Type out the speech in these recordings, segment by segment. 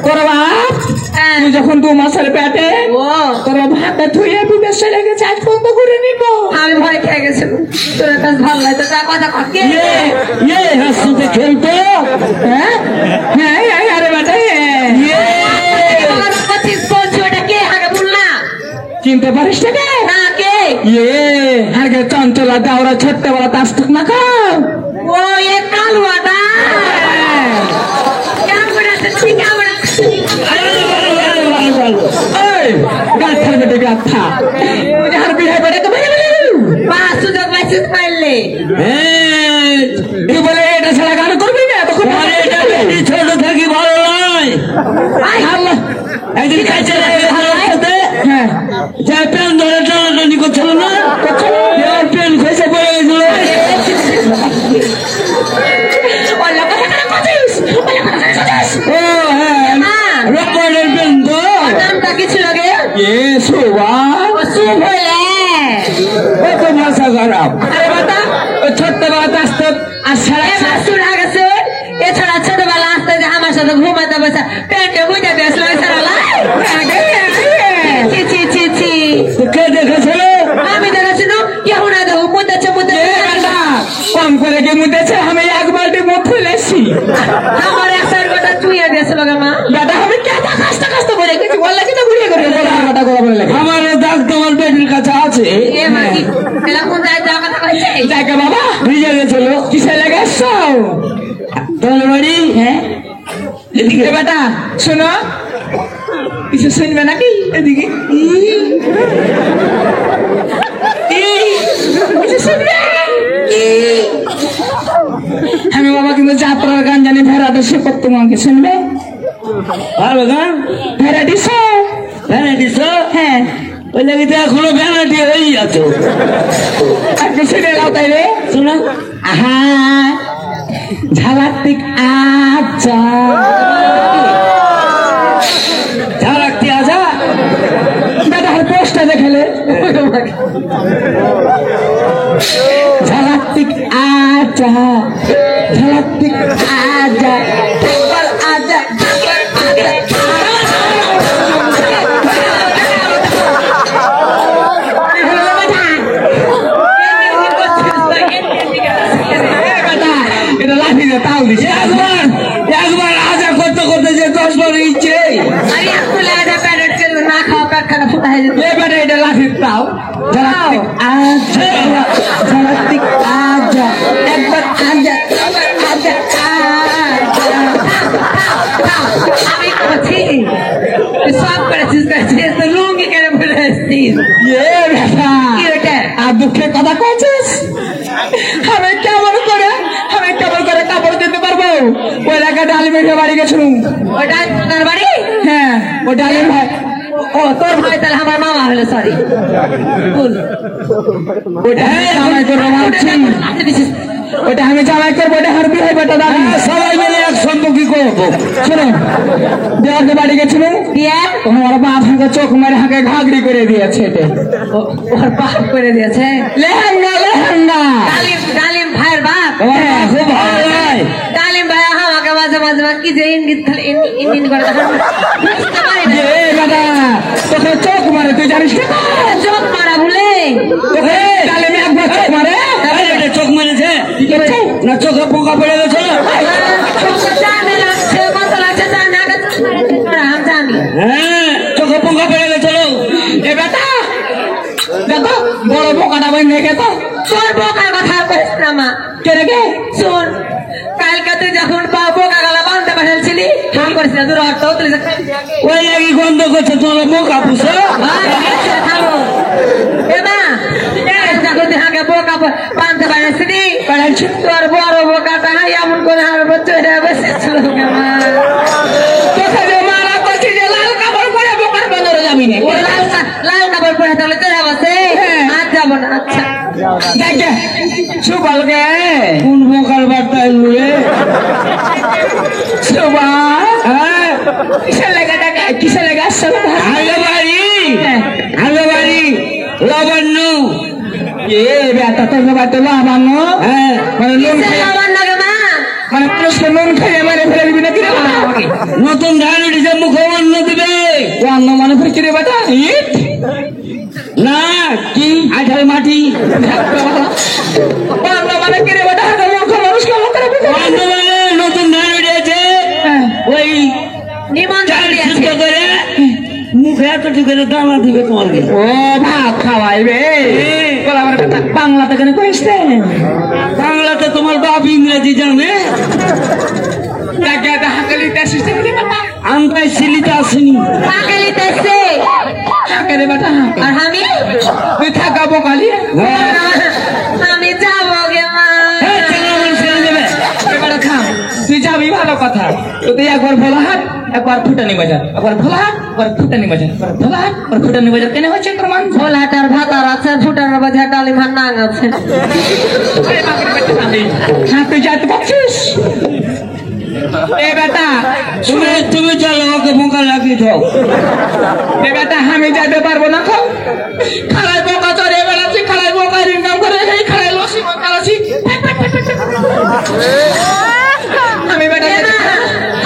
তোর বাপ তুই যখন 2 মাসের পেটে তোর ভাতটা ধুয়ে বিদেশ চলে গেছে, আজ বন্ধ করে নিব। আমি ভয় খেয়ে গেছি, তোর কাছে ভালো লাগে তো কথা কে হাসতে খেলতো। হ্যাঁ হ্যাঁ আরে বেটা চিনতে পারিস না কে? আগে চঞ্চলা দাওরা ছোট্টবেলা তাস থাক না খাও। ও এ কালুয়াটা গাথার বেটে গাথা আর বিয়ে করে তো সুযোগ পাইছিস পাইলে তুই বলে এটা ছাড়া গান করবি না? তখন ছোট থাকি ভালো নয়। একদিন হ্যাঁ যা পেন ধরে টানাটানি করছিল না, পেন খসে পড়ে গেছিল। ও হ্যাঁ রকমের পেন তো নামটা কি ছিল গে? ভাষা খারাপ। আরে বাতা ছোট্টবেলা আসতো আর সারা গেছে। এছাড়া ছোটবেলা আসতে যে আমার সাথে ঘুমাতে বসে পেটে বুঝে দিয়েছিল। কে দেখেছিল? আমি দেখেছিল কেউ না দেখো মুদেছে কম করে কি মুদেছে? আমি এক বালতি মুখ খুলেছি, আমার এক সাইড গোটা চুইয়ে দিয়েছিল মা। দাদা আমি কেটা কাস্তে কাস্তে বলে গেছি, বললে কি না ঘুরিয়ে করে গোটা গোটা বলে আমার দাগ তোমার বেটির কাছে আছে। কোন জায়গায় কথা কইছে? জায়গা বাবা ভিজে গেছিল। কিসে লেগেছ তোমার বাড়ি? হ্যাঁ এদিকে বেটা শোনো, কিছু শুনবে নাকি? এদিকে কিছু শুনবে? আমি বাবা কিন্তু যাত্রার গান জানি, ভেড়াটা সে তোমাকে শুনবে? ভালো গান ভ্যারাইটিস ভ্যারাইটিস। হ্যাঁ ওই লাগে তো এখনো ভ্যারাইটি হয়েই আছো। শুনে নাও তাই রে, শোনো। আহা ঝালাকতিক আচ্ছা ঝালাকতি আজা দাদা পোস্টটা দেখলে ঝালাকতিক আচ্ছা ঝালাকতিক আজা আজা তাও দিচ্ছে একবার আজা করতে করতে যে 10 বার ইচ্ছে না খাওয়া পেট খানা ফুটা হয়ে যেত। এটা লাঠির তাও ঝালাকতিক আজা ঝালাকতিক আজা একবার আজা আজা আমি করছি সব করেছিস তো লুঙ্গি কেন বলে আসছিস? আর দুঃখের কথা কইছিস? আমি কেমন করে কাপড় দিতে পারবো? ওই এলাকা ডালিমের বাড়ি গেছিলাম। ওটা তোর বাড়ি? হ্যাঁ ও ডালিম ভাই। ও তোর ভাই তাহলে আমার মামা হলো। সরি ওটা জামাই করবো ভাবছি। ওটা আমি জামাই করবো, ওটা হারবি হয় বেটা দাবি। সবাই মিলে এক সম্পর্কি করবো। শোনো দেওয়ার বাড়ি গেছিলাম, ওর বাপ হাঁকে চোখ মারে হাঁকে ঘাগড়ি করে দিয়েছে। ওর বাপ করে দিয়েছে লেহেঙ্গা লেহেঙ্গা। ডালিম ভাইয়ের বাপ? খুব ভালো ভাই। ডালিম ভাই আমাকে মাঝে মাঝে কি যে ইঙ্গিত খালি ইঙ্গিত করে বুঝতে পারি না। তোকে চোখ মারে, তুই জানিস না? চোখ মারা বলে তোকে ডালিমে একবার চোখ মারে। চোখ মেরেছে না চোখে পোকা পড়ে গেছে? হ্যাঁ চোখে পোকা পড়ে গেছিল। এ বেটা দেখো বড় পোকাটা বই নেই তো। তোর পোকার কথা কইস না মা। কে রেখে শোন, কালকে তুই যখন পোকা গালা বাঁধতে পারছিলি ফোন করেছিল তোর অর্থ ওই একই গন্ধ করছে তোর পোকা পুষো। পোকা বাঁধতে পারছিলি তোর বড় পোকাটা এমন করে আর চলে বসেছিল। মারা করছি যে লাল কাপড় পরে পোকার বাঁধরে যাবি না। লাল কাপড় পরে তাহলে চলে বসে আর যাবো না। আচ্ছা দেখে সুপালকে কোন পোকার বার্তা এলুরে সুপা কিসের লেগে দেখা কিসের লেগে আসছে? আগে বাড়ি লাবণ্য। এ বেটা তোর বাড়িতে লাবণ্য? হ্যাঁ মানে লাবণ্য কে মা? মানে মানুষকে নুন খাইয়ে মেরে ফেলে দিবি না কিরে বেটা? নতুন ধান উঠেছে মুখে অন্ন দিবে ও অন্য মনে করে কিরে বেটা ইট না কি আঠার মাটি অন্য মানে কিরে বেটা মূর্খ মানুষ কেমন করে বুঝে? অন্ন মানে নতুন ধান উঠেছে ওই চাল সিদ্ধ করে মুখে এতটুকু করে দানা দিবে তোমাকে ও ভাত খাওয়াইবে বলে আমার বেটা বাংলাতে কেন কইস রে? বাংলাতে তোমার বাপ ইংরেজি জানে জায়গাটা হাকালিতে আসিস রে বেটা আমরা সিলিতে আসেনি হাকারে বেটা আর আমি তুই থাকাবো কালি আমি যাবো গে মা এই ছেলে আমার ছেড়ে দেবে এবারে খা তুই যাবি ভালো কথা তুই একবার ভোলা হাট একবার ফুটানি বাজার একবার ভোলা হাট একবার ফুটানি বাজার একবার ভোলা হাট একবার ফুটানি বাজার কেন হচ্ছে তোর মান ভোলাটার ভাতার আছে ফুটার বাজা কালি ভাত নাং আছে হ্যাঁ তুই যাইতে পারছিস এ বেটা তুমি তুমি চলো ওকে মোকা লাগিয়ে দাও এ বেটা আমি যাইতে পারবো না খাও খালাই বোকা চড়ে বেড়াচ্ছি খালাই বোকা ইনকাম করে এই খালাই লসি খালাসি আমি বেটা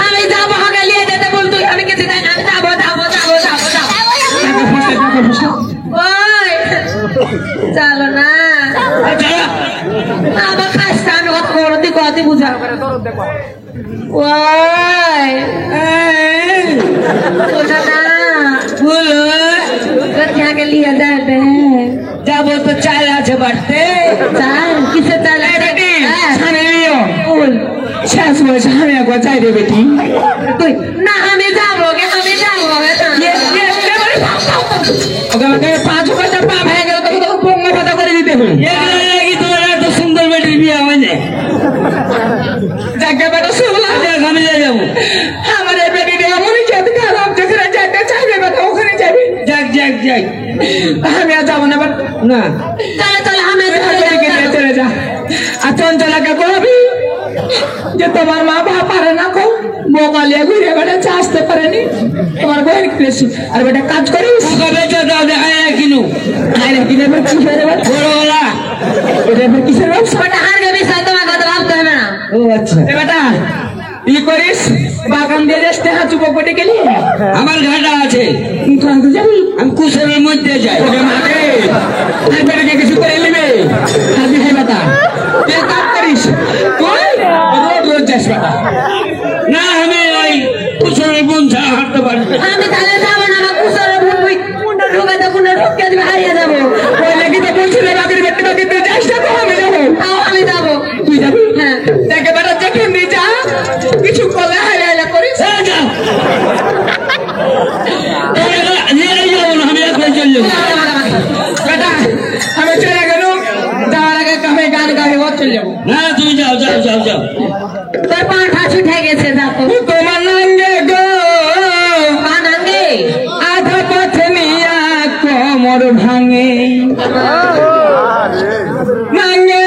আমি যাবো হাগালিয়ে যেতে বল তুই আমি কিছু জানি না আমি যাবো যাবো যাবো যাবো যাবো ওই চলো না চলো আমার কাজটা আমি কত বড় তুই কত বুঝা ওই বোঝা না বলো কোথায় হাগালিয়ে যাবে যাবো তো চাল আছে বাড়তে চাল কিসে চাল শেষ বয়সে আমি একবার চাই রে বেটি তুই না আমি যাবো গে আমি যাবো ওকে আমাকে 5 কথা পা ভেঙে গেল তোকে তো পঙ্গা কথা করে দিতে হবে এগুলো নাকি তোমার এত সুন্দর বেটির বিয়ে হয় না জায়গা বেটা শুনলাম দেখ আমি যাবো আমার এই বেটিটা এমনই খেতে খারাপ যেখানে যাইতে চাইবে বেটা ওখানে যাবে যাক যাক যাক আমি আর যাবো না বেটা না চলে চলে আমি চলে যা আর চঞ্চলাকে বলবি যে তোমার মা বাবা পারে না কো মোকালিয়া ঘুরে বেটা আসতে পারেনি তোমার বইয়ের কৃষি আর বেটা কাজ করিস টাকা বেচে দাও দেখায় না কিনু আরে কিনে এবার কি করে বড়ওয়ালা এটা এবার কিসের ব্যবসা ওটা হার গবি সাই তোমার কথা ভাবতে হবে না ও আচ্ছা এ বেটা ই করিস বাগান দিয়ে যাস তেহা চুপ করে গেলি আমার ঘাটা আছে তুই আনতে যাবি আমি কুসের মধ্যে যাই ওরে মাকে আর বেটাকে কিছু করে নিবে খাবি হে বেটা তুই এক কাজ করিস তুই রোড রোড যাস বেটা না আমি ওই কুসের মন ছাড়া হাঁটতে পারি না। আমি তাহলে যাবো না আমার কুসরে ভুলবি কোনটা ঢোকাতে কোনটা ঢুকে দিবে হারিয়ে যাবো ওই লাগি তো বলছি রে বাকির বেটি বাকি তুই যাস না তো আমি যাবো তাও আমি যাবো তুই যাবি হ্যাঁ দেখে বেটা যেখানে নিয়ে যা কিছু করলে হাইলা হাইলা করিস এই যাও। নিয়ে যাবো না আমি এখন চলে যাবো বেটা আমি চলে গেল যাওয়ার আগে আমি গান গাই ও চলে যাবো না তুমি যাও যাও যাও যাও তোর পাঠা ছুটে গেছে যাবো তোমার নাঙ্গে গো বানাঙ্গে আধা পথে নিয়া কোমর ভাঙে নাঙ্গে